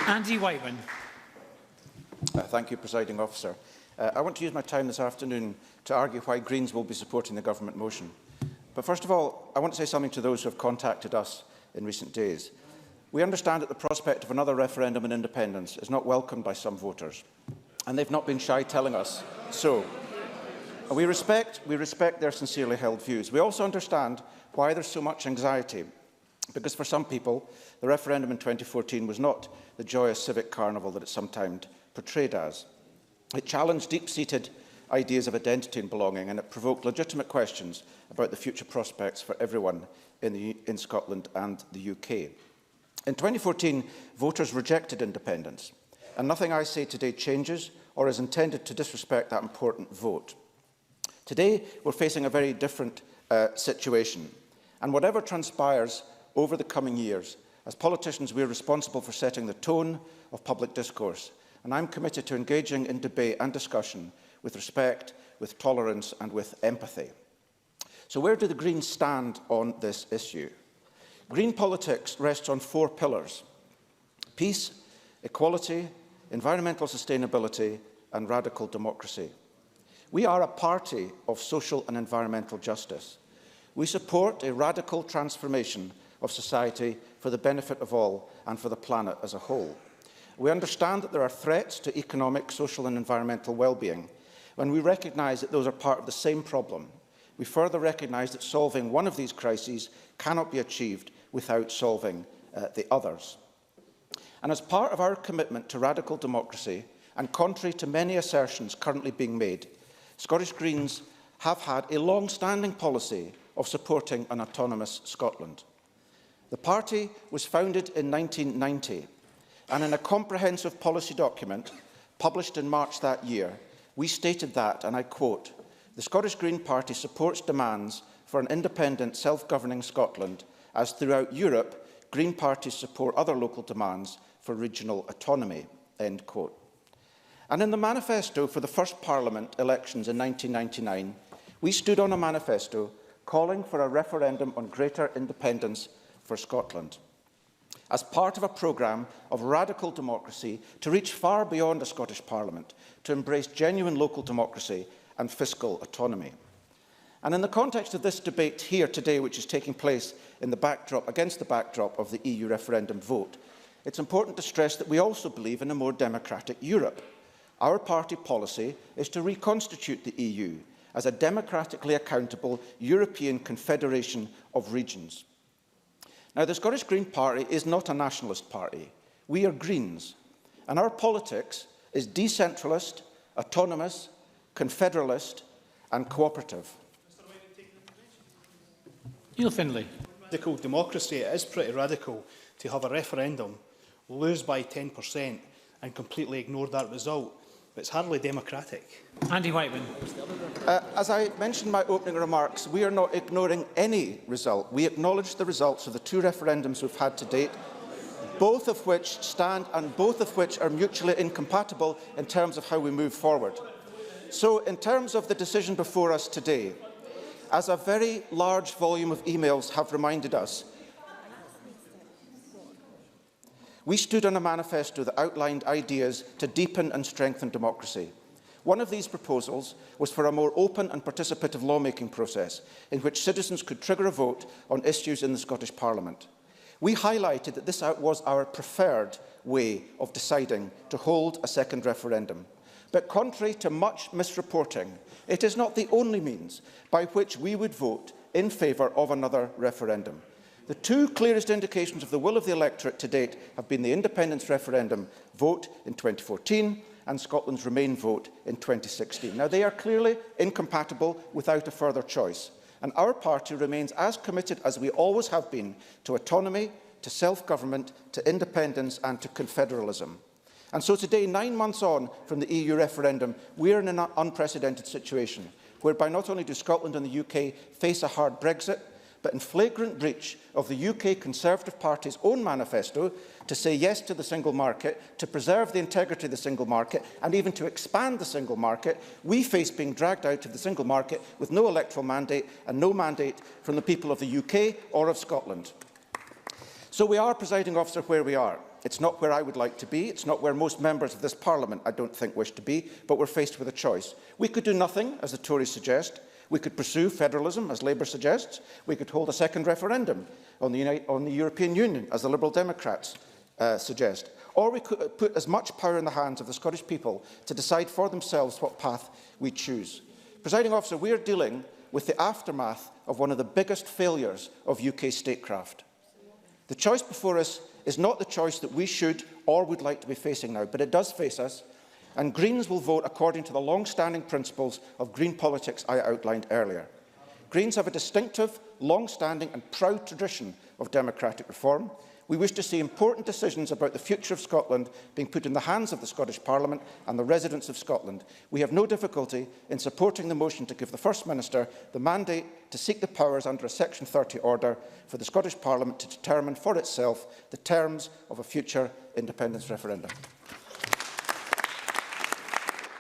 Andy Wightman. Thank you, Presiding Officer. I want to use my time this afternoon to argue why Greens will be supporting the government motion. But first of all, I want to say something to those who have contacted us in recent days. We understand that the prospect of another referendum on independence is not welcomed by some voters, and they've not been shy telling us so. We respect their sincerely held views. We also understand why there's so much anxiety, because for some people, the referendum in 2014 was not the joyous civic carnival that it's sometimes portrayed as. It challenged deep-seated ideas of identity and belonging, and it provoked legitimate questions about the future prospects for everyone in Scotland and the UK. In 2014, voters rejected independence, and nothing I say today changes or is intended to disrespect that important vote. Today, we're facing a very different situation, and whatever transpires over the coming years, as politicians, we are responsible for setting the tone of public discourse, and I'm committed to engaging in debate and discussion with respect, with tolerance and with empathy. So where do the Greens stand on this issue? Green politics rests on 4 pillars: peace, equality, environmental sustainability and radical democracy. We are a party of social and environmental justice. We support a radical transformation of society for the benefit of all and for the planet as a whole. We understand that there are threats to economic, social and environmental well-being. When we recognise that those are part of the same problem, we further recognise that solving one of these crises cannot be achieved without solving the others. And as part of our commitment to radical democracy, and contrary to many assertions currently being made, Scottish Greens have had a long-standing policy of supporting an autonomous Scotland. The party was founded in 1990, and in a comprehensive policy document published in March that year, we stated that, and I quote, "The Scottish Green Party supports demands for an independent, self-governing Scotland, as throughout Europe, Green parties support other local demands for regional autonomy." End quote. And in the manifesto for the first Parliament elections in 1999, we stood on a manifesto calling for a referendum on greater independence for Scotland, as part of a programme of radical democracy to reach far beyond a Scottish Parliament, to embrace genuine local democracy and fiscal autonomy. And in the context of this debate here today, which is taking place in the backdrop, against the backdrop of the EU referendum vote, it's important to stress that we also believe in a more democratic Europe. Our party policy is to reconstitute the EU as a democratically accountable European confederation of regions. Now, the Scottish Green Party is not a nationalist party. We are Greens, and our politics is decentralist, autonomous, confederalist and cooperative. Neil Findlay. Radical democracy, it is pretty radical to have a referendum, lose by 10% and completely ignore that result. But it's hardly democratic. Andy Wightman. As I mentioned in my opening remarks, we are not ignoring any result. We acknowledge the results of the 2 referendums we've had to date, both of which stand and both of which are mutually incompatible in terms of how we move forward. So, in terms of the decision before us today, as a very large volume of emails have reminded us, we stood on a manifesto that outlined ideas to deepen and strengthen democracy. One of these proposals was for a more open and participative lawmaking process in which citizens could trigger a vote on issues in the Scottish Parliament. We highlighted that this was our preferred way of deciding to hold a second referendum. But contrary to much misreporting, it is not the only means by which we would vote in favour of another referendum. The 2 clearest indications of the will of the electorate to date have been the independence referendum vote in 2014 and Scotland's Remain vote in 2016. Now, they are clearly incompatible without a further choice, and our party remains as committed as we always have been to autonomy, to self-government, to independence and to confederalism. And so today, 9 months on from the EU referendum, we are in an unprecedented situation, whereby not only do Scotland and the UK face a hard Brexit, but in flagrant breach of the UK Conservative Party's own manifesto to say yes to the single market, to preserve the integrity of the single market, and even to expand the single market, we face being dragged out of the single market with no electoral mandate and no mandate from the people of the UK or of Scotland. So we are, Presiding Officer, where we are. It's not where I would like to be. It's not where most members of this Parliament, I don't think, wish to be, but we're faced with a choice. We could do nothing, as the Tories suggest. We could pursue federalism, as Labour suggests. We could hold a second referendum on the European Union, as the Liberal Democrats suggest. Or we could put as much power in the hands of the Scottish people to decide for themselves what path we choose. Presiding Officer, we are dealing with the aftermath of one of the biggest failures of UK statecraft. The choice before us is not the choice that we should or would like to be facing now, but it does face us, and Greens will vote according to the long-standing principles of green politics I outlined earlier. Greens have a distinctive, long-standing and proud tradition of democratic reform. We wish to see important decisions about the future of Scotland being put in the hands of the Scottish Parliament and the residents of Scotland. We have no difficulty in supporting the motion to give the First Minister the mandate to seek the powers under a Section 30 order for the Scottish Parliament to determine for itself the terms of a future independence referendum.